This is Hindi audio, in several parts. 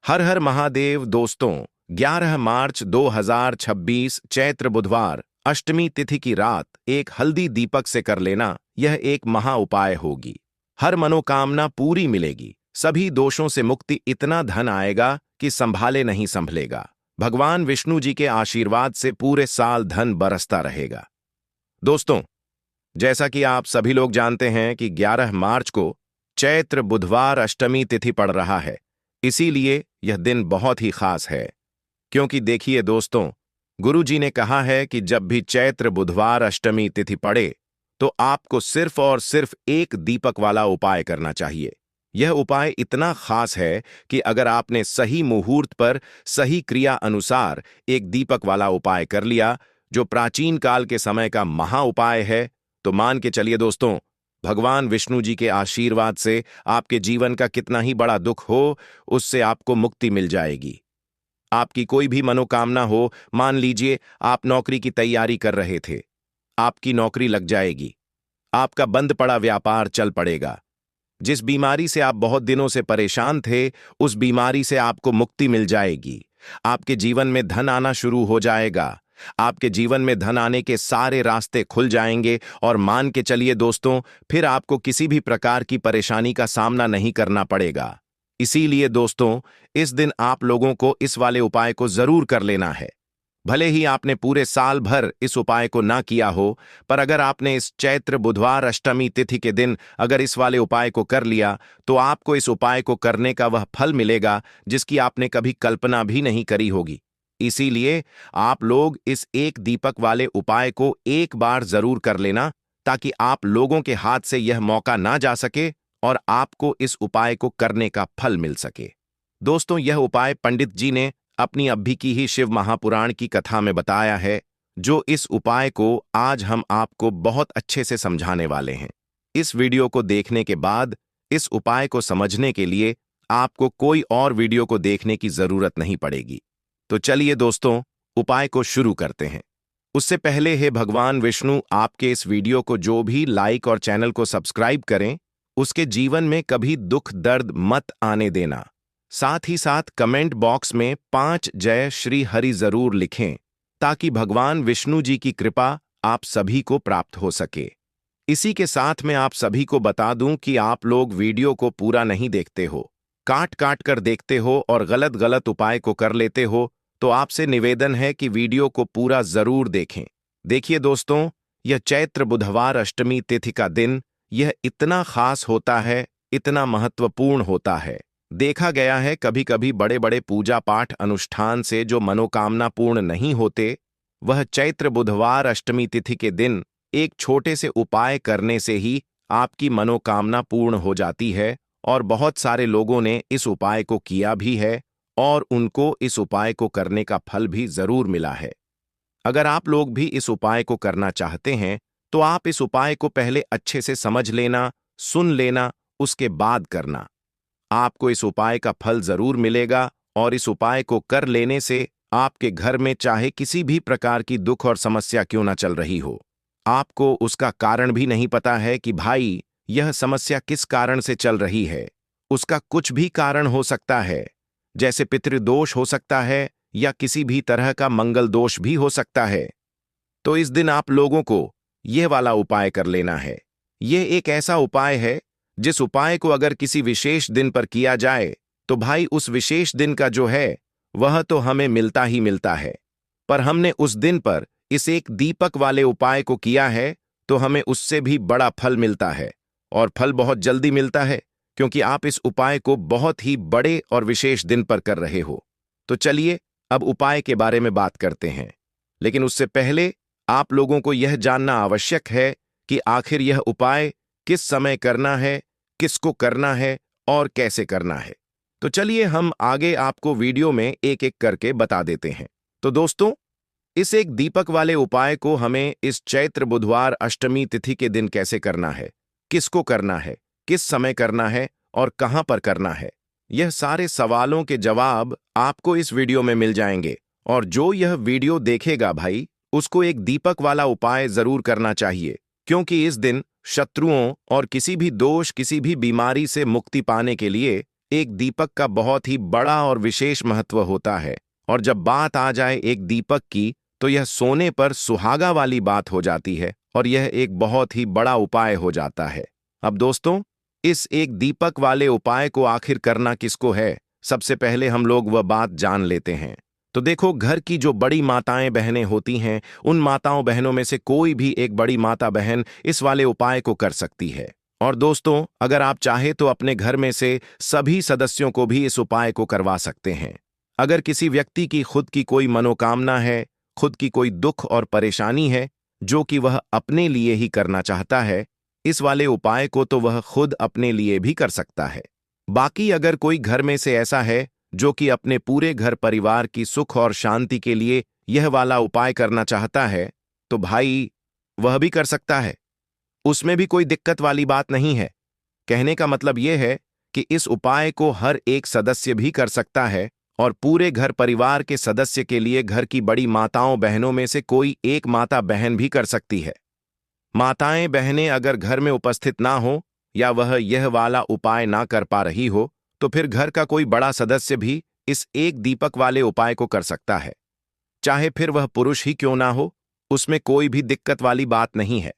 हर हर महादेव दोस्तों। 11 मार्च 2026 चैत्र बुधवार अष्टमी तिथि की रात एक हल्दी दीपक से कर लेना, यह एक महा उपाय होगी। हर मनोकामना पूरी मिलेगी, सभी दोषों से मुक्ति, इतना धन आएगा कि संभाले नहीं संभलेगा। भगवान विष्णु जी के आशीर्वाद से पूरे साल धन बरसता रहेगा। दोस्तों, जैसा कि आप सभी लोग जानते हैं कि 11 मार्च को चैत्र बुधवार अष्टमी तिथि पड़ रहा है, इसीलिए यह दिन बहुत ही खास है। क्योंकि देखिए दोस्तों, गुरु जी ने कहा है कि जब भी चैत्र बुधवार अष्टमी तिथि पड़े तो आपको सिर्फ और सिर्फ एक दीपक वाला उपाय करना चाहिए। यह उपाय इतना खास है कि अगर आपने सही मुहूर्त पर सही क्रिया अनुसार एक दीपक वाला उपाय कर लिया, जो प्राचीन काल के समय का महा उपाय है, तो मान के चलिए दोस्तों, भगवान विष्णु जी के आशीर्वाद से आपके जीवन का कितना ही बड़ा दुख हो, उससे आपको मुक्ति मिल जाएगी। आपकी कोई भी मनोकामना हो, मान लीजिए आप नौकरी की तैयारी कर रहे थे, आपकी नौकरी लग जाएगी। आपका बंद पड़ा व्यापार चल पड़ेगा। जिस बीमारी से आप बहुत दिनों से परेशान थे, उस बीमारी से आपको मुक्ति मिल जाएगी। आपके जीवन में धन आना शुरू हो जाएगा। आपके जीवन में धन आने के सारे रास्ते खुल जाएंगे और मान के चलिए दोस्तों, फिर आपको किसी भी प्रकार की परेशानी का सामना नहीं करना पड़ेगा। इसीलिए दोस्तों, इस दिन आप लोगों को इस वाले उपाय को जरूर कर लेना है। भले ही आपने पूरे साल भर इस उपाय को ना किया हो, पर अगर आपने इस चैत्र बुधवार अष्टमी तिथि के दिन अगर इस वाले उपाय को कर लिया, तो आपको इस उपाय को करने का वह फल मिलेगा जिसकी आपने कभी कल्पना भी नहीं करी होगी। इसीलिए आप लोग इस एक दीपक वाले उपाय को एक बार जरूर कर लेना, ताकि आप लोगों के हाथ से यह मौका ना जा सके और आपको इस उपाय को करने का फल मिल सके। दोस्तों, यह उपाय पंडित जी ने अपनी अभी की ही शिव महापुराण की कथा में बताया है, जो इस उपाय को आज हम आपको बहुत अच्छे से समझाने वाले हैं। इस वीडियो को देखने के बाद इस उपाय को समझने के लिए आपको कोई और वीडियो को देखने की जरूरत नहीं पड़ेगी। तो चलिए दोस्तों, उपाय को शुरू करते हैं। उससे पहले हे भगवान विष्णु, आपके इस वीडियो को जो भी लाइक और चैनल को सब्सक्राइब करें, उसके जीवन में कभी दुख दर्द मत आने देना। साथ ही साथ कमेंट बॉक्स में 5 जय श्री हरि जरूर लिखें, ताकि भगवान विष्णु जी की कृपा आप सभी को प्राप्त हो सके। इसी के साथ मैं आप सभी को बता दूं कि आप लोग वीडियो को पूरा नहीं देखते हो, काट काट कर देखते हो और गलत गलत उपाय को कर लेते हो, तो आपसे निवेदन है कि वीडियो को पूरा जरूर देखें। देखिए दोस्तों, यह चैत्र बुधवार अष्टमी तिथि का दिन यह इतना खास होता है, इतना महत्वपूर्ण होता है। देखा गया है कभी कभी बड़े बड़े पूजा पाठ अनुष्ठान से जो मनोकामना पूर्ण नहीं होते, वह चैत्र बुधवार अष्टमी तिथि के दिन एक छोटे से उपाय करने से ही आपकी मनोकामना पूर्ण हो जाती है। और बहुत सारे लोगों ने इस उपाय को किया भी है और उनको इस उपाय को करने का फल भी जरूर मिला है। अगर आप लोग भी इस उपाय को करना चाहते हैं, तो आप इस उपाय को पहले अच्छे से समझ लेना, सुन लेना, उसके बाद करना। आपको इस उपाय का फल जरूर मिलेगा और इस उपाय को कर लेने से आपके घर में चाहे किसी भी प्रकार की दुख और समस्या क्यों ना चल रही हो, आपको उसका कारण भी नहीं पता है कि भाई यह समस्या किस कारण से चल रही है। उसका कुछ भी कारण हो सकता है, जैसे पितृदोष हो सकता है या किसी भी तरह का मंगल दोष भी हो सकता है। तो इस दिन आप लोगों को यह वाला उपाय कर लेना है। यह एक ऐसा उपाय है जिस उपाय को अगर किसी विशेष दिन पर किया जाए, तो भाई उस विशेष दिन का जो है वह तो हमें मिलता ही मिलता है। पर हमने उस दिन पर इस एक दीपक वाले उपाय को किया है, तो हमें उससे भी बड़ा फल मिलता है और फल बहुत जल्दी मिलता है, क्योंकि आप इस उपाय को बहुत ही बड़े और विशेष दिन पर कर रहे हो। तो चलिए अब उपाय के बारे में बात करते हैं। लेकिन उससे पहले आप लोगों को यह जानना आवश्यक है कि आखिर यह उपाय किस समय करना है, किसको करना है और कैसे करना है। तो चलिए हम आगे आपको वीडियो में एक एक करके बता देते हैं। तो दोस्तों, इस एक दीपक वाले उपाय को हमें इस चैत्र बुधवार अष्टमी तिथि के दिन कैसे करना है, किसको करना है, किस समय करना है और कहां पर करना है, यह सारे सवालों के जवाब आपको इस वीडियो में मिल जाएंगे। और जो यह वीडियो देखेगा भाई, उसको एक दीपक वाला उपाय जरूर करना चाहिए, क्योंकि इस दिन शत्रुओं और किसी भी दोष, किसी भी बीमारी से मुक्ति पाने के लिए एक दीपक का बहुत ही बड़ा और विशेष महत्व होता है, और जब बात आ जाए एक दीपक की, तो यह सोने पर सुहागा वाली बात हो जाती है और यह एक बहुत ही बड़ा उपाय हो जाता है। अब दोस्तों, इस एक दीपक वाले उपाय को आखिर करना किसको है, सबसे पहले हम लोग वह बात जान लेते हैं। तो देखो, घर की जो बड़ी माताएं बहनें होती हैं, उन माताओं बहनों में से कोई भी एक बड़ी माता बहन इस वाले उपाय को कर सकती है। और दोस्तों, अगर आप चाहे तो अपने घर में से सभी सदस्यों को भी इस उपाय को करवा सकते हैं। अगर किसी व्यक्ति की खुद की कोई मनोकामना है, खुद की कोई दुख और परेशानी है जो कि वह अपने लिए ही करना चाहता है, इस वाले उपाय को तो वह खुद अपने लिए भी कर सकता है। बाकी अगर कोई घर में से ऐसा है जो कि अपने पूरे घर परिवार की सुख और शांति के लिए यह वाला उपाय करना चाहता है, तो भाई वह भी कर सकता है। उसमें भी कोई दिक्कत वाली बात नहीं है। कहने का मतलब यह है कि इस उपाय को हर एक सदस्य भी कर सकता है, और पूरे घर परिवार के सदस्य के लिए घर की बड़ी माताओं बहनों में से कोई एक माता बहन भी कर सकती है। माताएं बहनें अगर घर में उपस्थित ना हो या वह यह वाला उपाय ना कर पा रही हो, तो फिर घर का कोई बड़ा सदस्य भी इस एक दीपक वाले उपाय को कर सकता है। चाहे फिर वह पुरुष ही क्यों ना हो, उसमें कोई भी दिक्कत वाली बात नहीं है।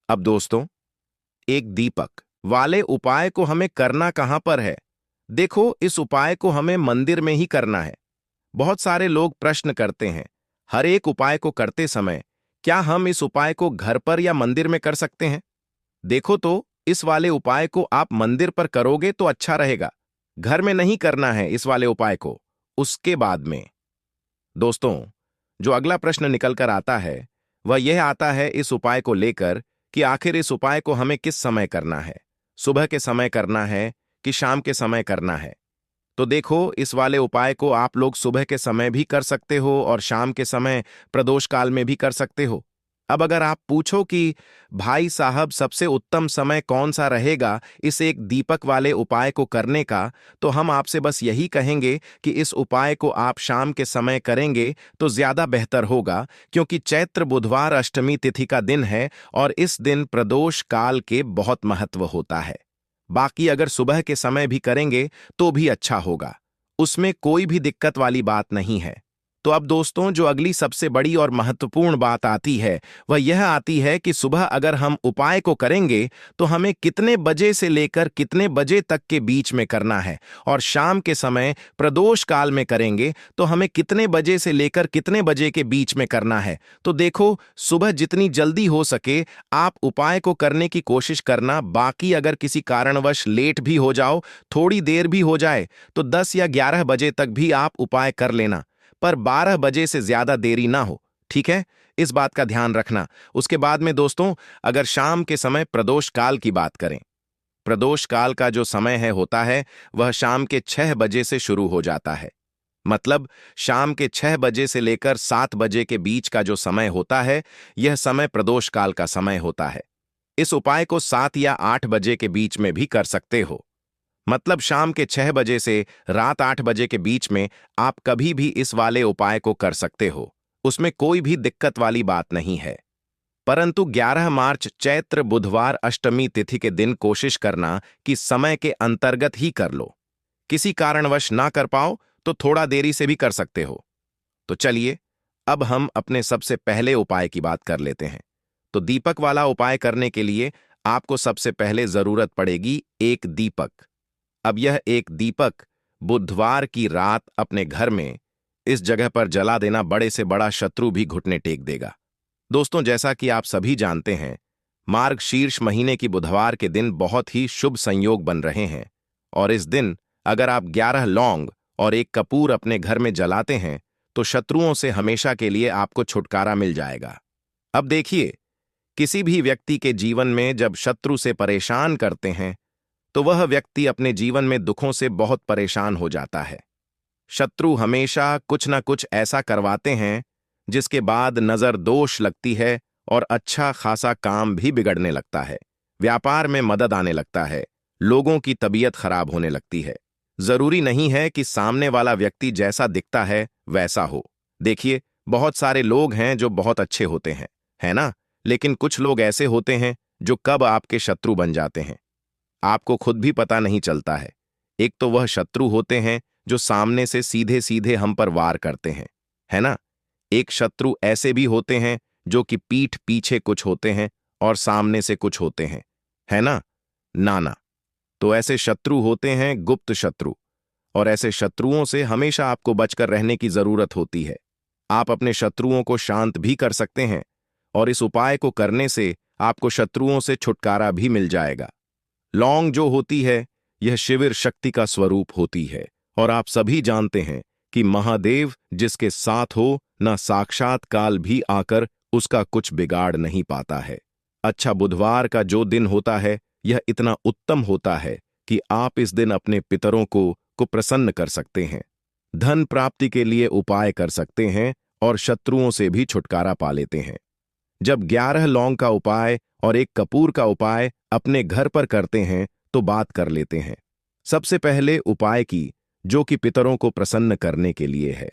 अब दोस्तों, एक दीपक वाले उपाय को हमें करना कहां पर है? देखो, इस उपाय को हमें मंदिर में ही करना है। बहुत सारे लोग प्रश्न करते हैं, हर एक उपाय को करते समय क्या हम इस उपाय को घर पर या मंदिर में कर सकते हैं? देखो तो, इस वाले उपाय को आप मंदिर पर करोगे तो अच्छा रहेगा। घर में नहीं करना है इस वाले उपाय को, उसके बाद में। दोस्तों, जो अगला प्रश्न निकल कर आता है, वह यह आता है इस उपाय को लेकर कि आखिर इस उपाय को हमें किस समय करना है? सुबह के समय करना है कि शाम के समय करना है? तो देखो, इस वाले उपाय को आप लोग सुबह के समय भी कर सकते हो और शाम के समय प्रदोष काल में भी कर सकते हो। अब अगर आप पूछो कि भाई साहब सबसे उत्तम समय कौन सा रहेगा इस एक दीपक वाले उपाय को करने का, तो हम आपसे बस यही कहेंगे कि इस उपाय को आप शाम के समय करेंगे तो ज्यादा बेहतर होगा, क्योंकि चैत्र बुधवार अष्टमी तिथि का दिन है और इस दिन प्रदोष काल के बहुत महत्व होता है। बाकी अगर सुबह के समय भी करेंगे तो भी अच्छा होगा, उसमें कोई भी दिक्कत वाली बात नहीं है। तो अब दोस्तों, जो अगली सबसे बड़ी और महत्वपूर्ण बात आती है, वह यह आती है कि सुबह अगर हम उपाय को करेंगे तो हमें कितने बजे से लेकर कितने बजे तक के बीच में करना है, और शाम के समय प्रदोष काल में करेंगे तो हमें कितने बजे से लेकर कितने बजे के बीच में करना है। तो देखो, सुबह जितनी जल्दी हो सके आप उपाय को करने की कोशिश करना। बाकी अगर किसी कारणवश लेट भी हो जाओ, थोड़ी देर भी हो जाए, तो 10 या 11 बजे तक भी आप उपाय कर लेना, पर 12 बजे से ज्यादा देरी ना हो, ठीक है? इस बात का ध्यान रखना। उसके बाद में दोस्तों, अगर शाम के समय प्रदोष काल की बात करें, प्रदोष काल का जो समय होता है वह शाम के 6 बजे से शुरू हो जाता है। मतलब शाम के 6 बजे से लेकर 7 बजे के बीच का जो समय होता है, यह समय प्रदोष काल का समय होता है। इस उपाय को 7 या 8 बजे के बीच में भी कर सकते हो। मतलब शाम के 6 बजे से रात 8 बजे के बीच में आप कभी भी इस वाले उपाय को कर सकते हो, उसमें कोई भी दिक्कत वाली बात नहीं है। परंतु 11 मार्च चैत्र बुधवार अष्टमी तिथि के दिन कोशिश करना कि समय के अंतर्गत ही कर लो। किसी कारणवश ना कर पाओ तो थोड़ा देरी से भी कर सकते हो। तो चलिए, अब हम अपने सबसे पहले उपाय की बात कर लेते हैं। तो दीपक वाला उपाय करने के लिए आपको सबसे पहले जरूरत पड़ेगी एक दीपक। अब यह एक दीपक बुधवार की रात अपने घर में इस जगह पर जला देना बड़े से बड़ा शत्रु भी घुटने टेक देगा। दोस्तों, जैसा कि आप सभी जानते हैं, मार्गशीर्ष महीने की बुधवार के दिन बहुत ही शुभ संयोग बन रहे हैं, और इस दिन अगर आप 11 लौंग और एक कपूर अपने घर में जलाते हैं तो शत्रुओं से हमेशा के लिए आपको छुटकारा मिल जाएगा। अब देखिए, किसी भी व्यक्ति के जीवन में जब शत्रु से परेशान करते हैं तो वह व्यक्ति अपने जीवन में दुखों से बहुत परेशान हो जाता है। शत्रु हमेशा कुछ न कुछ ऐसा करवाते हैं जिसके बाद नजर दोष लगती है और अच्छा खासा काम भी बिगड़ने लगता है, व्यापार में मदद आने लगता है, लोगों की तबीयत खराब होने लगती है। जरूरी नहीं है कि सामने वाला व्यक्ति जैसा दिखता है वैसा हो। देखिए, बहुत सारे लोग हैं जो बहुत अच्छे होते हैं, है ना? लेकिन कुछ लोग ऐसे होते हैं जो कब आपके शत्रु बन जाते हैं आपको खुद भी पता नहीं चलता है। एक तो वह शत्रु होते हैं जो सामने से सीधे सीधे हम पर वार करते हैं, है ना। एक शत्रु ऐसे भी होते हैं जो कि पीठ पीछे कुछ होते हैं और सामने से कुछ होते हैं, है ना। नाना, तो ऐसे शत्रु होते हैं गुप्त शत्रु, और ऐसे शत्रुओं से हमेशा आपको बचकर रहने की जरूरत होती है। आप अपने शत्रुओं को शांत भी कर सकते हैं, और इस उपाय को करने से आपको शत्रुओं से छुटकारा भी मिल जाएगा। लौंग जो होती है, यह शिविर शक्ति का स्वरूप होती है, और आप सभी जानते हैं कि महादेव जिसके साथ हो, ना साक्षात काल भी आकर उसका कुछ बिगाड़ नहीं पाता है। अच्छा, बुधवार का जो दिन होता है यह इतना उत्तम होता है कि आप इस दिन अपने पितरों को प्रसन्न कर सकते हैं, धन प्राप्ति के लिए उपाय कर सकते हैं और शत्रुओं से भी छुटकारा पा लेते हैं। जब 11 लौंग का उपाय और 1 कपूर का उपाय अपने घर पर करते हैं तो बात कर लेते हैं। सबसे पहले उपाय की, जो कि पितरों को प्रसन्न करने के लिए है।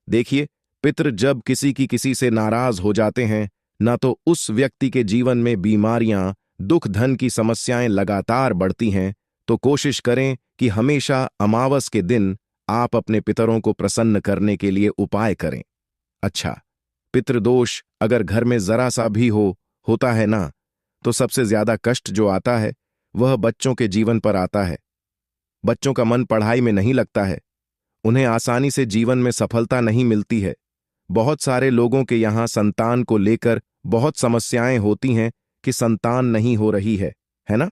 देखिए, पितर जब किसी से नाराज हो जाते हैं, ना तो उस व्यक्ति के जीवन में बीमारियां, दुख, धन की समस्याएं लगातार बढ़ती हैं, तो कोशिश करें कि हमेशा अमावस के दिन आप अपने पितरों को प्रसन्न करने के लिए उपाय करें। अच्छा, पितृदोष अगर घर में जरा सा भी होता है ना, तो सबसे ज्यादा कष्ट जो आता है वह बच्चों के जीवन पर आता है। बच्चों का मन पढ़ाई में नहीं लगता है, उन्हें आसानी से जीवन में सफलता नहीं मिलती है। बहुत सारे लोगों के यहाँ संतान को लेकर बहुत समस्याएं होती हैं कि संतान नहीं हो रही है ना।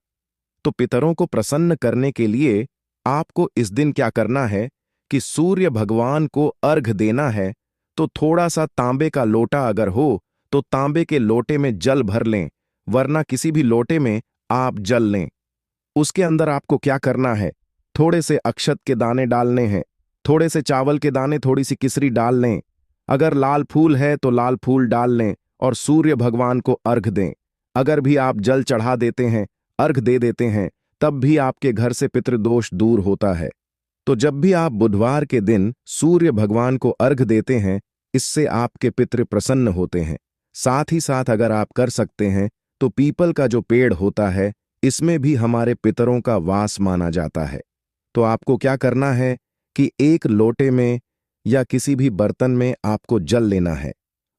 तो पितरों को प्रसन्न करने के लिए आपको इस दिन क्या करना है कि सूर्य भगवान को अर्घ देना है। तो थोड़ा सा तांबे का लोटा अगर हो तो तांबे के लोटे में जल भर लें, वरना किसी भी लोटे में आप जल लें। उसके अंदर आपको क्या करना है, थोड़े से अक्षत के दाने डालने हैं, थोड़े से चावल के दाने, थोड़ी सी किसरी डाल लें। अगर लाल फूल है तो लाल फूल डाल लें और सूर्य भगवान को अर्घ दें। अगर भी आप जल चढ़ा देते हैं, अर्घ दे देते हैं, तब भी आपके घर से पितृदोष दूर होता है। तो जब भी आप बुधवार के दिन सूर्य भगवान को अर्घ देते हैं, इससे आपके पितृ प्रसन्न होते हैं। साथ ही साथ अगर आप कर सकते हैं तो पीपल का जो पेड़ होता है, इसमें भी हमारे पितरों का वास माना जाता है। तो आपको क्या करना है कि एक लोटे में या किसी भी बर्तन में आपको जल लेना है।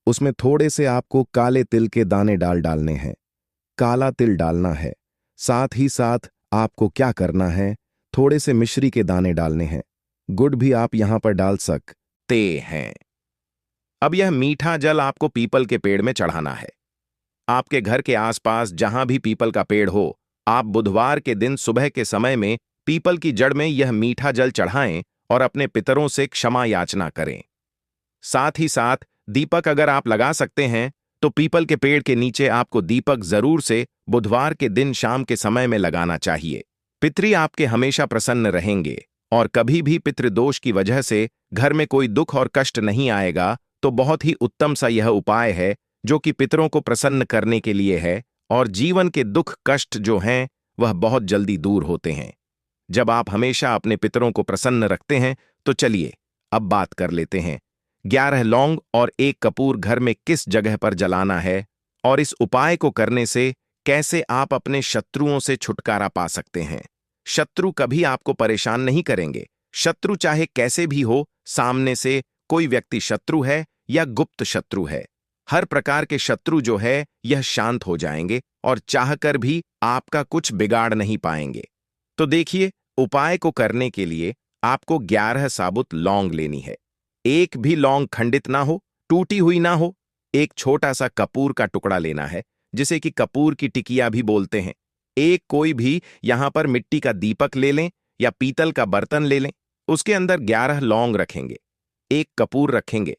उसमें थोड़े से आपको काले तिल के दाने डालने हैं, काला तिल डालना है। साथ ही साथ आपको क्या करना है, थोड़े से मिश्री के दाने डालने हैं। गुड़ भी आप यहां पर डाल सकते हैं। अब यह मीठा जल आपको पीपल के पेड़ में चढ़ाना है। आपके घर के आसपास जहां भी पीपल का पेड़ हो, आप बुधवार के दिन सुबह के समय में पीपल की जड़ में यह मीठा जल चढ़ाएं और अपने पितरों से क्षमा याचना करें। साथ ही साथ दीपक अगर आप लगा सकते हैं तो पीपल के पेड़ के नीचे आपको दीपक जरूर से बुधवार के दिन शाम के समय में लगाना चाहिए। पितृ आपके हमेशा प्रसन्न रहेंगे और कभी भी पितृदोष की वजह से घर में कोई दुख और कष्ट नहीं आएगा। तो बहुत ही उत्तम सा यह उपाय है जो कि पितरों को प्रसन्न करने के लिए है, और जीवन के दुख कष्ट जो हैं वह बहुत जल्दी दूर होते हैं जब आप हमेशा अपने पितरों को प्रसन्न रखते हैं। तो चलिए अब बात कर लेते हैं 11 लौंग और 1 कपूर घर में किस जगह पर जलाना है, और इस उपाय को करने से कैसे आप अपने शत्रुओं से छुटकारा पा सकते हैं। शत्रु कभी आपको परेशान नहीं करेंगे। शत्रु चाहे कैसे भी हो, सामने से कोई व्यक्ति शत्रु है या गुप्त शत्रु है, हर प्रकार के शत्रु जो है यह शांत हो जाएंगे और चाहकर भी आपका कुछ बिगाड़ नहीं पाएंगे। तो देखिए, उपाय को करने के लिए आपको 11 साबुत लौंग लेनी है। एक भी लौंग खंडित ना हो, टूटी हुई ना हो। एक छोटा सा कपूर का टुकड़ा लेना है, जिसे कि कपूर की टिकिया भी बोलते हैं। एक कोई भी यहां पर मिट्टी का दीपक ले लें या पीतल का बर्तन ले लें। उसके अंदर 11 लौंग रखेंगे, 1 कपूर रखेंगे,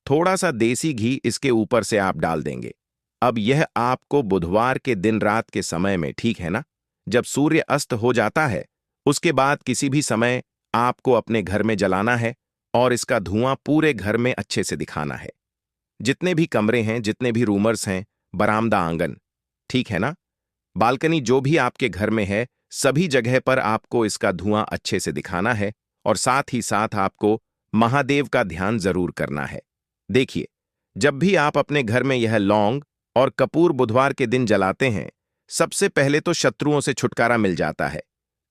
थोड़ा सा देसी घी इसके ऊपर से आप डाल देंगे। अब यह आपको बुधवार के दिन रात के समय में, ठीक है ना, जब सूर्य अस्त हो जाता है, उसके बाद किसी भी समय आपको अपने घर में जलाना है और इसका धुआं पूरे घर में अच्छे से दिखाना है। जितने भी कमरे हैं, जितने भी रूमर्स हैं, बरामदा, आंगन, ठीक है ना, बालकनी, जो भी आपके घर में है, सभी जगह पर आपको इसका धुआं अच्छे से दिखाना है। और साथ ही साथ आपको महादेव का ध्यान जरूर करना है। देखिए, जब भी आप अपने घर में यह लौंग और कपूर बुधवार के दिन जलाते हैं, सबसे पहले तो शत्रुओं से छुटकारा मिल जाता है।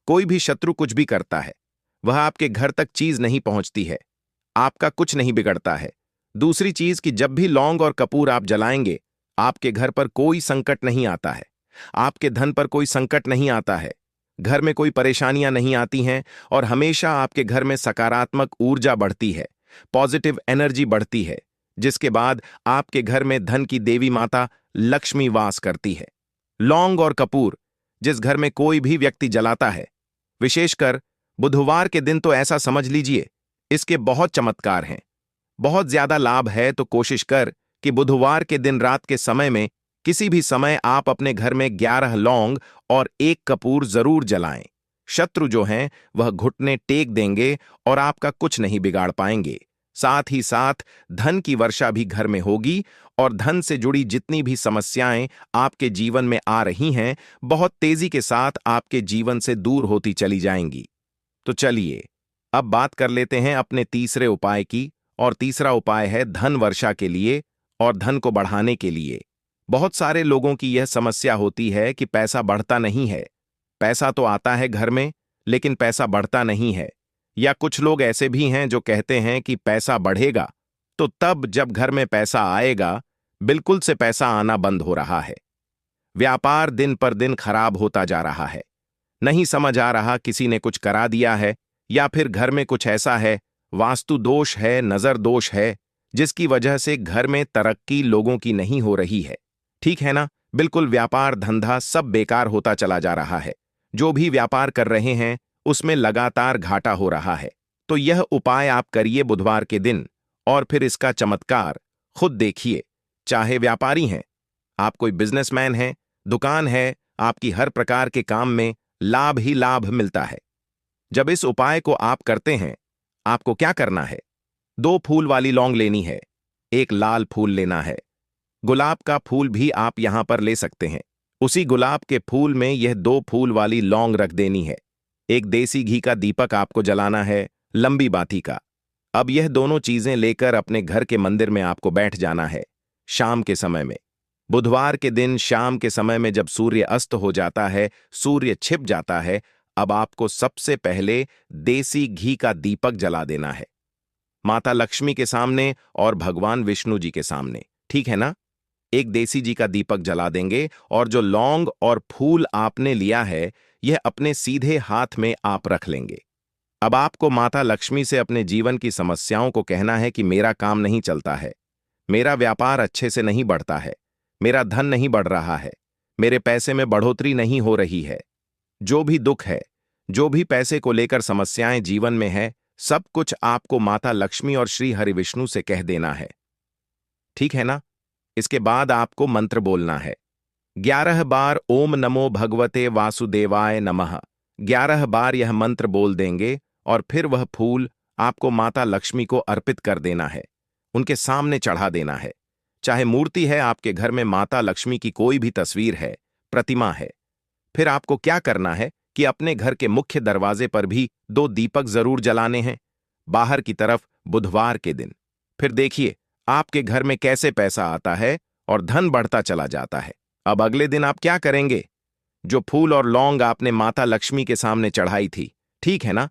कोई भी शत्रु कुछ भी करता है, वह आपके घर तक चीज नहीं पहुंचती है, आपका कुछ नहीं बिगड़ता है। दूसरी चीज कि जब भी लौंग और कपूर आप जलाएंगे, आपके घर पर कोई संकट नहीं आता है, आपके धन पर कोई संकट नहीं आता है, घर में कोई परेशानियां नहीं आती हैं और हमेशा आपके घर में सकारात्मक ऊर्जा बढ़ती है, पॉजिटिव एनर्जी बढ़ती है, जिसके बाद आपके घर में धन की देवी माता लक्ष्मी वास करती है। लौंग और कपूर जिस घर में कोई भी व्यक्ति जलाता है, विशेषकर बुधवार के दिन, तो ऐसा समझ लीजिए इसके बहुत चमत्कार हैं, बहुत ज्यादा लाभ है। तो कोशिश कर कि बुधवार के दिन रात के समय में किसी भी समय आप अपने घर में 11 लौंग और 1 कपूर जरूर जलाएं। शत्रु जो हैं वह घुटने टेक देंगे और आपका कुछ नहीं बिगाड़ पाएंगे। साथ ही साथ धन की वर्षा भी घर में होगी और धन से जुड़ी जितनी भी समस्याएं आपके जीवन में आ रही हैं, बहुत तेजी के साथ आपके जीवन से दूर होती चली जाएंगी। तो चलिए अब बात कर लेते हैं अपने तीसरे उपाय की, और तीसरा उपाय है धन वर्षा के लिए और धन को बढ़ाने के लिए। बहुत सारे लोगों की यह समस्या होती है कि पैसा बढ़ता नहीं है, पैसा तो आता है घर में लेकिन पैसा बढ़ता नहीं है। या कुछ लोग ऐसे भी हैं जो कहते हैं कि पैसा बढ़ेगा तो तब जब घर में पैसा आएगा, बिल्कुल से पैसा आना बंद हो रहा है। व्यापार दिन पर दिन खराब होता जा रहा है, नहीं समझ आ रहा किसी ने कुछ करा दिया है या फिर घर में कुछ ऐसा है, वास्तु दोष है, नजर दोष है, जिसकी वजह से घर में तरक्की लोगों की नहीं हो रही है। ठीक है ना? बिल्कुल व्यापार धंधा सब बेकार होता चला जा रहा है। जो भी व्यापार कर रहे हैं उसमें लगातार घाटा हो रहा है। तो यह उपाय आप करिए बुधवार के दिन और फिर इसका चमत्कार खुद देखिए। चाहे व्यापारी हैं, आप कोई बिजनेसमैन हैं, दुकान है, आपकी हर प्रकार के काम में लाभ ही लाभ मिलता है। जब इस उपाय को आप करते हैं, आपको क्या करना है? 2 फूल वाली लौंग लेनी है, 1 लाल फूल लेना है, गुलाब का फूल भी आप यहां पर ले सकते हैं। उसी गुलाब के फूल में यह 2 फूल वाली लौंग रख देनी है। एक देसी घी का दीपक आपको जलाना है, लंबी बाती का। अब यह दोनों चीजें लेकर अपने घर के मंदिर में आपको बैठ जाना है शाम के समय में। बुधवार के दिन शाम के समय में जब सूर्य अस्त हो जाता है, सूर्य छिप जाता है, अब आपको सबसे पहले देसी घी का दीपक जला देना है, माता लक्ष्मी के सामने और भगवान विष्णु जी के सामने। ठीक है ना? एक देसी जी का दीपक जला देंगे और जो लौंग और फूल आपने लिया है, यह अपने सीधे हाथ में आप रख लेंगे। अब आपको माता लक्ष्मी से अपने जीवन की समस्याओं को कहना है कि मेरा काम नहीं चलता है, मेरा व्यापार अच्छे से नहीं बढ़ता है, मेरा धन नहीं बढ़ रहा है, मेरे पैसे में बढ़ोतरी नहीं हो रही है। जो भी दुख है, जो भी पैसे को लेकर समस्याएं जीवन में है, सब कुछ आपको माता लक्ष्मी और श्री हरि विष्णु से कह देना है। ठीक है ना? इसके बाद आपको मंत्र बोलना है 11 बार, ओम नमो भगवते वासुदेवाय नमः। 11 बार यह मंत्र बोल देंगे और फिर वह फूल आपको माता लक्ष्मी को अर्पित कर देना है, उनके सामने चढ़ा देना है। चाहे मूर्ति है आपके घर में, माता लक्ष्मी की कोई भी तस्वीर है, प्रतिमा है, फिर आपको क्या करना है कि अपने घर के मुख्य दरवाजे पर भी 2 दीपक जरूर जलाने हैं, बाहर की तरफ बुधवार के दिन। फिर देखिए आपके घर में कैसे पैसा आता है और धन बढ़ता चला जाता है। अब अगले दिन आप क्या करेंगे? जो फूल और लौंग आपने माता लक्ष्मी के सामने चढ़ाई थी, ठीक है ना,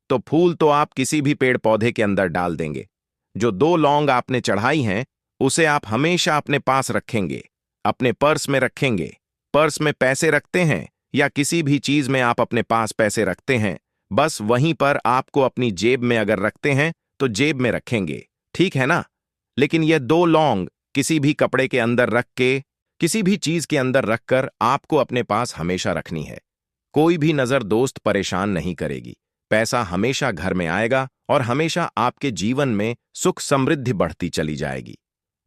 तो फूल तो आप किसी भी पेड़ पौधे के अंदर डाल देंगे। जो 2 लौंग आपने चढ़ाई हैं उसे आप हमेशा अपने पास रखेंगे, अपने पर्स में रखेंगे। पर्स में पैसे रखते हैं या किसी भी चीज में आप अपने पास पैसे रखते हैं, बस वहीं पर आपको अपनी जेब में अगर रखते हैं तो जेब में रखेंगे। ठीक है ना? लेकिन यह 2 लौंग किसी भी कपड़े के अंदर रख के, किसी भी चीज के अंदर रखकर आपको अपने पास हमेशा रखनी है। कोई भी नजर दोस्त परेशान नहीं करेगी, पैसा हमेशा घर में आएगा और हमेशा आपके जीवन में सुख समृद्धि बढ़ती चली जाएगी।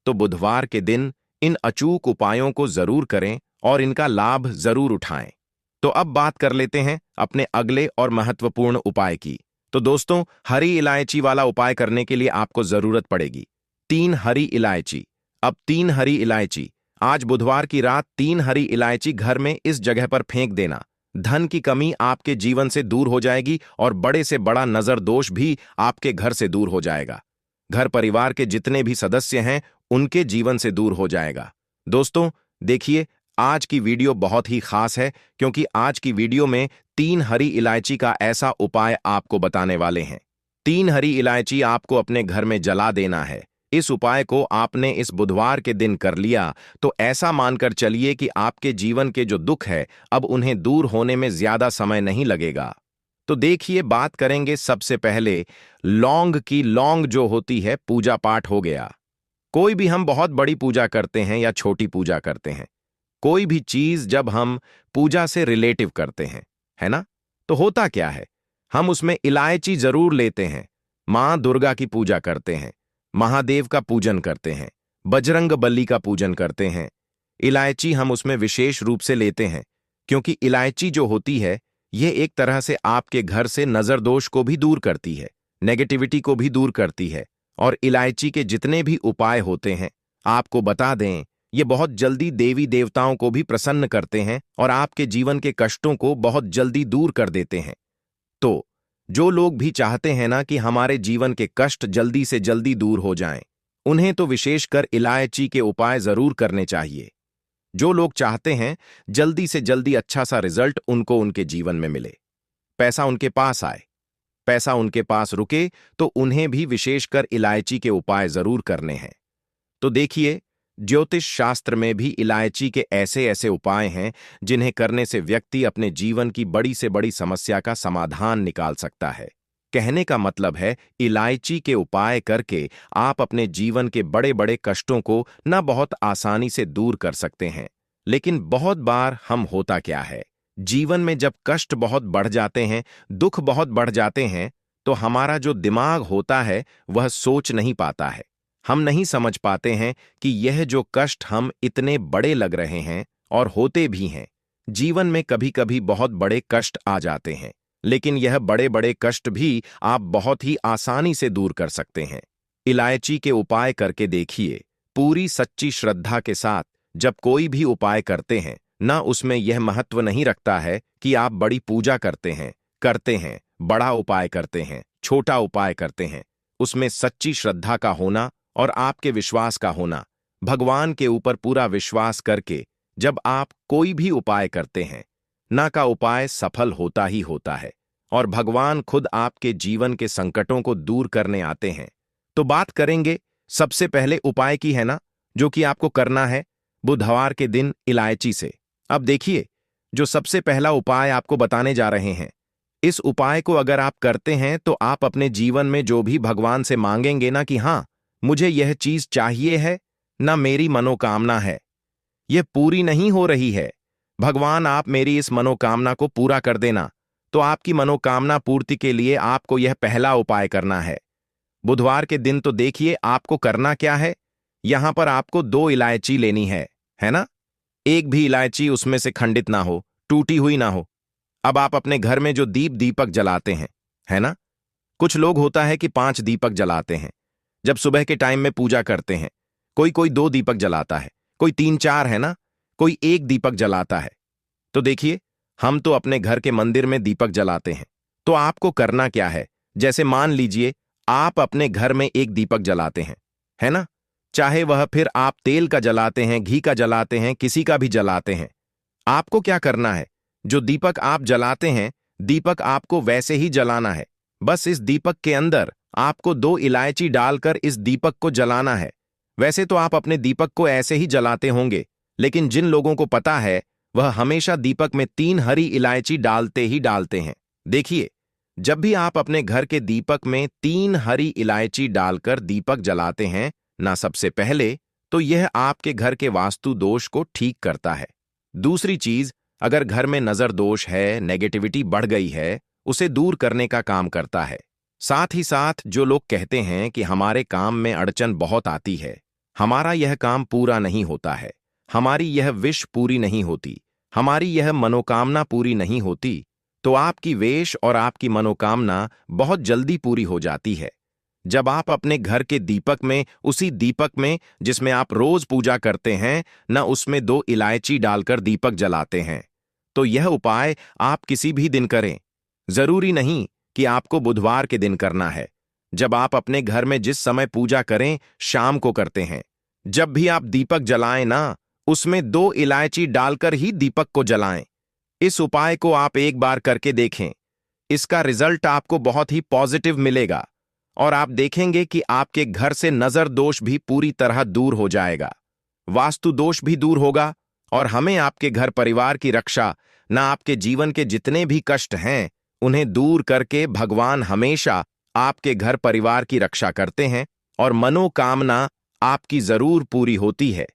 तो बुधवार के दिन इन अचूक उपायों को जरूर करें और इनका लाभ जरूर उठाएं। तो अब बात कर लेते हैं अपने अगले और महत्वपूर्ण उपाय की। तो दोस्तों, हरी इलायची वाला उपाय करने के लिए आपको जरूरत पड़ेगी 3 हरी इलायची। अब 3 हरी इलायची, आज बुधवार की रात 3 हरी इलायची घर में इस जगह पर फेंक देना। धन की कमी आपके जीवन से दूर हो जाएगी और बड़े से बड़ा नजर दोष भी आपके घर से दूर हो जाएगा। घर परिवार के जितने भी सदस्य हैं उनके जीवन से दूर हो जाएगा। दोस्तों देखिए, आज की वीडियो बहुत ही खास है क्योंकि आज की वीडियो में 3 हरी इलायची का ऐसा उपाय आपको बताने वाले हैं। 3 हरी इलायची आपको अपने घर में जला देना है। इस उपाय को आपने इस बुधवार के दिन कर लिया तो ऐसा मानकर चलिए कि आपके जीवन के जो दुख है अब उन्हें दूर होने में ज्यादा समय नहीं लगेगा। तो देखिए, बात करेंगे सबसे पहले लौंग की। लौंग जो होती है, पूजा पाठ हो गया। कोई भी हम बहुत बड़ी पूजा करते हैं या छोटी पूजा करते हैं, कोई भी चीज जब हम पूजा से रिलेटिव करते हैं, है ना, तो होता क्या है, हम उसमें इलायची जरूर लेते हैं। मां दुर्गा की पूजा करते हैं, महादेव का पूजन करते हैं, बजरंग बली का पूजन करते हैं। इलायची हम उसमें विशेष रूप से लेते हैं क्योंकि इलायची जो होती है ये एक तरह से आपके घर से नजर दोष को भी दूर करती है, नेगेटिविटी को भी दूर करती है। और इलायची के जितने भी उपाय होते हैं, आपको बता दें, ये बहुत जल्दी देवी देवताओं को भी प्रसन्न करते हैं और आपके जीवन के कष्टों को बहुत जल्दी दूर कर देते हैं। तो जो लोग भी चाहते हैं ना कि हमारे जीवन के कष्ट जल्दी से जल्दी दूर हो जाएं, उन्हें तो विशेषकर इलायची के उपाय जरूर करने चाहिए। जो लोग चाहते हैं जल्दी से जल्दी अच्छा सा रिजल्ट उनको उनके जीवन में मिले, पैसा उनके पास आए, पैसा उनके पास रुके, तो उन्हें भी विशेषकर इलायची के उपाय जरूर करने हैं। तो देखिए, ज्योतिष शास्त्र में भी इलायची के ऐसे ऐसे उपाय हैं जिन्हें करने से व्यक्ति अपने जीवन की बड़ी से बड़ी समस्या का समाधान निकाल सकता है। कहने का मतलब है, इलायची के उपाय करके आप अपने जीवन के बड़े बड़े कष्टों को न बहुत आसानी से दूर कर सकते हैं। लेकिन बहुत बार हम होता क्या है, जीवन में जब कष्ट बहुत बढ़ जाते हैं, दुख बहुत बढ़ जाते हैं, तो हमारा जो दिमाग होता है वह सोच नहीं पाता है। हम नहीं समझ पाते हैं कि यह जो कष्ट हम इतने बड़े लग रहे हैं, और होते भी हैं। जीवन में कभी कभी बहुत बड़े कष्ट आ जाते हैं, लेकिन यह बड़े बड़े कष्ट भी आप बहुत ही आसानी से दूर कर सकते हैं। इलायची के उपाय करके देखिए, पूरी सच्ची श्रद्धा के साथ जब कोई भी उपाय करते हैं ना, उसमें यह महत्व नहीं रखता है कि आप बड़ी पूजा करते हैं, बड़ा उपाय करते हैं, छोटा उपाय करते हैं। उसमें सच्ची श्रद्धा का होना और आपके विश्वास का होना, भगवान के ऊपर पूरा विश्वास करके जब आप कोई भी उपाय करते हैं ना, का उपाय सफल होता ही होता है और भगवान खुद आपके जीवन के संकटों को दूर करने आते हैं। तो बात करेंगे सबसे पहले उपाय की, है ना, जो कि आपको करना है बुधवार के दिन इलायची से। अब देखिए, जो सबसे पहला उपाय आपको बताने जा रहे हैं, इस उपाय को अगर आप करते हैं तो आप अपने जीवन में जो भी भगवान से मांगेंगे ना कि हाँ मुझे यह चीज चाहिए है, ना मेरी मनोकामना है, यह पूरी नहीं हो रही है, भगवान आप मेरी इस मनोकामना को पूरा कर देना, तो आपकी मनोकामना पूर्ति के लिए आपको यह पहला उपाय करना है बुधवार के दिन। तो देखिए, आपको करना क्या है, यहां पर आपको 2 इलायची लेनी है ना, एक भी इलायची उसमें से खंडित ना हो, टूटी हुई ना हो। अब आप अपने घर में जो दीपक जलाते हैं, है ना, कुछ लोग होता है कि 5 दीपक जलाते हैं जब सुबह के टाइम में पूजा करते हैं, कोई कोई 2 दीपक जलाता है, कोई 3-4, है ना, कोई 1 दीपक जलाता है। तो देखिए, हम तो अपने घर के मंदिर में दीपक जलाते हैं। तो आपको करना क्या है, जैसे मान लीजिए आप अपने घर में 1 दीपक जलाते हैं, है ना, चाहे वह फिर आप तेल का जलाते हैं, घी का जलाते हैं, किसी का भी जलाते हैं, आपको क्या करना है, जो दीपक आप जलाते हैं, दीपक आपको वैसे ही जलाना है। बस इस दीपक के अंदर आपको 2 इलायची डालकर इस दीपक को जलाना है। वैसे तो आप अपने दीपक को ऐसे ही जलाते होंगे, लेकिन जिन लोगों को पता है वह हमेशा दीपक में 3 हरी इलायची डालते ही डालते हैं। देखिए, जब भी आप अपने घर के दीपक में 3 हरी इलायची डालकर दीपक जलाते हैं ना, सबसे पहले तो यह आपके घर के वास्तु दोष को ठीक करता है। दूसरी चीज, अगर घर में नजर दोष है, नेगेटिविटी बढ़ गई है, उसे दूर करने का काम करता है। साथ ही साथ जो लोग कहते हैं कि हमारे काम में अड़चन बहुत आती है, हमारा यह काम पूरा नहीं होता है, हमारी यह विश पूरी नहीं होती, हमारी यह मनोकामना पूरी नहीं होती, तो आपकी वेश और आपकी मनोकामना बहुत जल्दी पूरी हो जाती है जब आप अपने घर के दीपक में, उसी दीपक में जिसमें आप रोज पूजा करते हैं न, उसमें 2 इलायची डालकर दीपक जलाते हैं। तो यह उपाय आप किसी भी दिन करें, जरूरी नहीं कि आपको बुधवार के दिन करना है। जब आप अपने घर में जिस समय पूजा करें, शाम को करते हैं, जब भी आप दीपक जलाएं ना, उसमें 2 इलायची डालकर ही दीपक को जलाएं। इस उपाय को आप एक बार करके देखें। इसका रिजल्ट आपको बहुत ही पॉजिटिव मिलेगा और आप देखेंगे कि आपके घर से नजर दोष भी पूरी तरह दूर हो जाएगा, वास्तु दोष भी दूर होगा और हमें आपके घर परिवार की रक्षा, ना आपके जीवन के जितने भी कष्ट हैं उन्हें दूर करके भगवान हमेशा आपके घर परिवार की रक्षा करते हैं और मनोकामना आपकी जरूर पूरी होती है।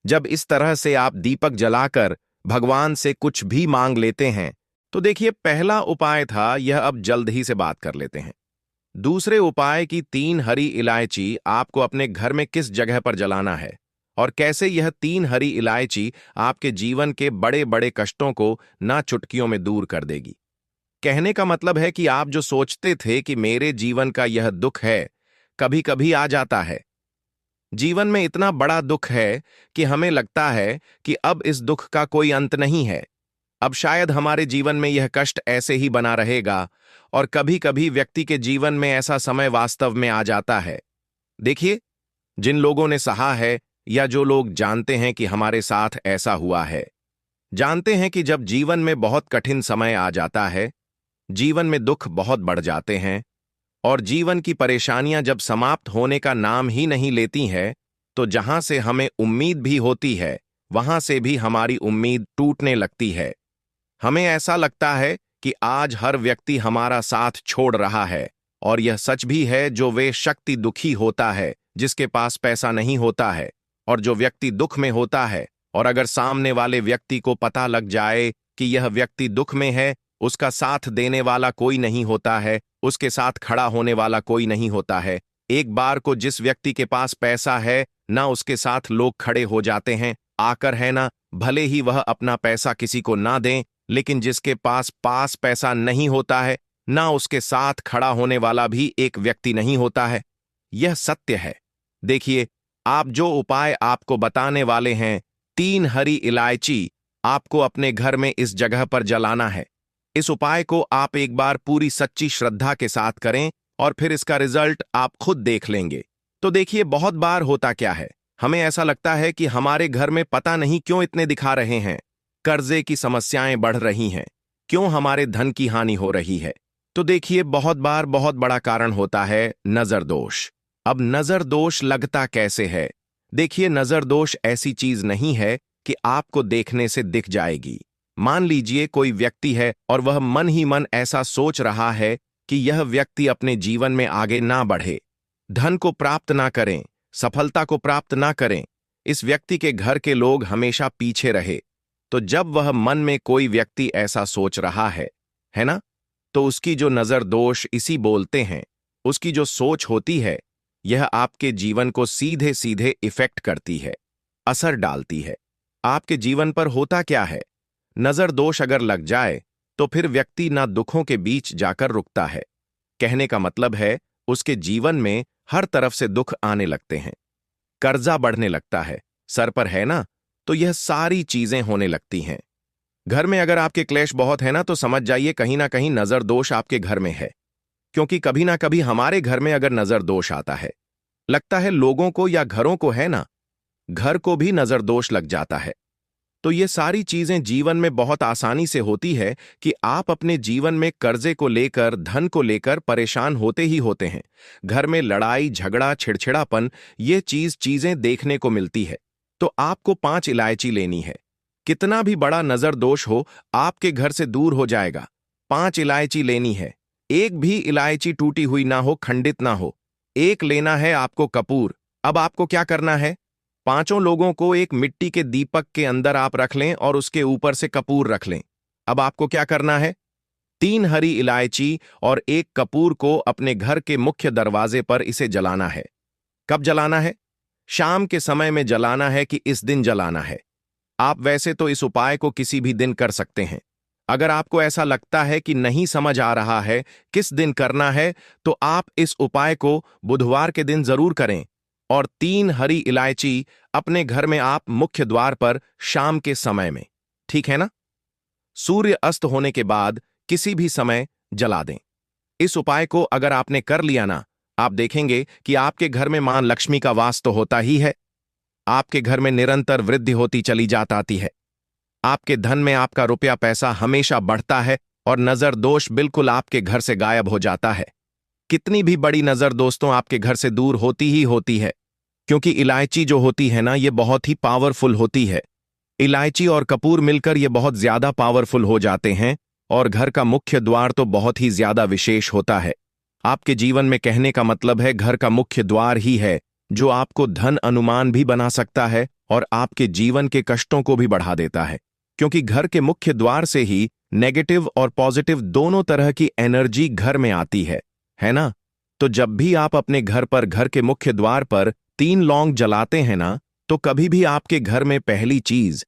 जब इस तरह से आप दीपक जलाकर भगवान से कुछ भी मांग लेते हैं तो देखिए, पहला उपाय था यह, अब जल्द ही से बात कर लेते हैं। दूसरे उपाय की 3 हरी इलायची आपको अपने घर में किस जगह पर जलाना है और कैसे यह 3 हरी इलायची आपके जीवन के बड़े बड़े कष्टों को ना चुटकियों में दूर कर देगी। कहने का मतलब है कि आप जो सोचते थे कि मेरे जीवन का यह दुख है, कभी कभी आ जाता है। जीवन में इतना बड़ा दुख है कि हमें लगता है कि अब इस दुख का कोई अंत नहीं है, अब शायद हमारे जीवन में यह कष्ट ऐसे ही बना रहेगा। और कभी कभी व्यक्ति के जीवन में ऐसा समय वास्तव में आ जाता है। देखिए, जिन लोगों ने सहा है या जो लोग जानते हैं कि हमारे साथ ऐसा हुआ है, जानते हैं कि जब जीवन में बहुत कठिन समय आ जाता है, जीवन में दुख बहुत बढ़ जाते हैं और जीवन की परेशानियां जब समाप्त होने का नाम ही नहीं लेती हैं, तो जहां से हमें उम्मीद भी होती है वहां से भी हमारी उम्मीद टूटने लगती है। हमें ऐसा लगता है कि आज हर व्यक्ति हमारा साथ छोड़ रहा है और यह सच भी है। जो वे शक्ति दुखी होता है जिसके पास पैसा नहीं होता है, और जो व्यक्ति दुख में होता है और अगर सामने वाले व्यक्ति को पता लग जाए कि यह व्यक्ति दुख में है, उसका साथ देने वाला कोई नहीं होता है, उसके साथ खड़ा होने वाला कोई नहीं होता है। एक बार को जिस व्यक्ति के पास पैसा है ना उसके साथ लोग खड़े हो जाते हैं आकर, है ना, भले ही वह अपना पैसा किसी को ना दें, लेकिन जिसके पास पैसा नहीं होता है ना उसके साथ खड़ा होने वाला भी एक व्यक्ति नहीं होता है। यह सत्य है। देखिए, आप जो उपाय आपको बताने वाले हैं, 3 हरी इलायची आपको अपने घर में इस जगह पर जलाना है। इस उपाय को आप एक बार पूरी सच्ची श्रद्धा के साथ करें और फिर इसका रिजल्ट आप खुद देख लेंगे। तो देखिए, बहुत बार होता क्या है, हमें ऐसा लगता है कि हमारे घर में पता नहीं क्यों इतने दिखा रहे हैं, कर्जे की समस्याएं बढ़ रही हैं, क्यों हमारे धन की हानि हो रही है। तो देखिए, बहुत बार बहुत बड़ा कारण होता है नजर दोष। अब नजर दोष लगता कैसे है? देखिए, नजर दोष ऐसी चीज नहीं है कि आपको देखने से दिख जाएगी। मान लीजिए कोई व्यक्ति है और वह मन ही मन ऐसा सोच रहा है कि यह व्यक्ति अपने जीवन में आगे ना बढ़े, धन को प्राप्त ना करें, सफलता को प्राप्त ना करें, इस व्यक्ति के घर के लोग हमेशा पीछे रहे। तो जब वह मन में कोई व्यक्ति ऐसा सोच रहा है ना, तो उसकी जो नजर दोष इसी बोलते हैं, उसकी जो सोच होती है, यह आपके जीवन को सीधे सीधे इफेक्ट करती है, असर डालती है। आपके जीवन पर होता क्या है, नजर दोष अगर लग जाए तो फिर व्यक्ति ना दुखों के बीच जाकर रुकता है। कहने का मतलब है उसके जीवन में हर तरफ से दुख आने लगते हैं, कर्जा बढ़ने लगता है, सर पर है ना, तो यह सारी चीजें होने लगती हैं। घर में अगर आपके क्लेश बहुत है ना, तो समझ जाइए कहीं ना कहीं नजर दोष आपके घर में है। क्योंकि कभी ना कभी हमारे घर में अगर नजर दोष आता है, लगता है लोगों को या घरों को, है ना, घर को भी नजर दोष लग जाता है। तो ये सारी चीजें जीवन में बहुत आसानी से होती है कि आप अपने जीवन में कर्जे को लेकर, धन को लेकर परेशान होते ही होते हैं। घर में लड़ाई झगड़ा चिड़चिड़ापन, ये चीजें देखने को मिलती है। तो आपको 5 इलायची लेनी है। कितना भी बड़ा नजर दोष हो, आपके घर से दूर हो जाएगा। 5 इलायची लेनी है। एक भी इलायची टूटी हुई ना हो, खंडित ना हो। एक लेना है आपको कपूर। अब आपको क्या करना है, 5 लोगों को एक मिट्टी के दीपक के अंदर आप रख लें और उसके ऊपर से कपूर रख लें। अब आपको क्या करना है, 3 हरी इलायची और 1 कपूर को अपने घर के मुख्य दरवाजे पर इसे जलाना है। कब जलाना है? शाम के समय में जलाना है कि इस दिन जलाना है? आप वैसे तो इस उपाय को किसी भी दिन कर सकते हैं। अगर आपको ऐसा लगता है कि नहीं समझ आ रहा है किस दिन करना है, तो आप इस उपाय को बुधवार के दिन जरूर करें और 3 हरी इलायची अपने घर में आप मुख्य द्वार पर शाम के समय में, ठीक है ना, सूर्य अस्त होने के बाद किसी भी समय जला दें। इस उपाय को अगर आपने कर लिया ना, आप देखेंगे कि आपके घर में मां लक्ष्मी का वास तो होता ही है। आपके घर में निरंतर वृद्धि होती चली जाती है। आपके धन में आपका रुपया पैसा हमेशा बढ़ता है और नजर दोष बिल्कुल आपके घर से गायब हो जाता है। कितनी भी बड़ी नजर दोस्तों आपके घर से दूर होती ही होती है, क्योंकि इलायची जो होती है ना, ये बहुत ही पावरफुल होती है। इलायची और कपूर मिलकर ये बहुत ज्यादा पावरफुल हो जाते हैं और घर का मुख्य द्वार तो बहुत ही ज्यादा विशेष होता है। आपके जीवन में कहने का मतलब है घर का मुख्य द्वार ही है जो आपको धन अनुमान भी बना सकता है और आपके जीवन के कष्टों को भी बढ़ा देता है, क्योंकि घर के मुख्य द्वार से ही नेगेटिव और पॉजिटिव दोनों तरह की एनर्जी घर में आती है ना। तो जब भी आप अपने घर पर घर के मुख्य द्वार पर 3 लौंग जलाते हैं ना, तो कभी भी आपके घर में पहली चीज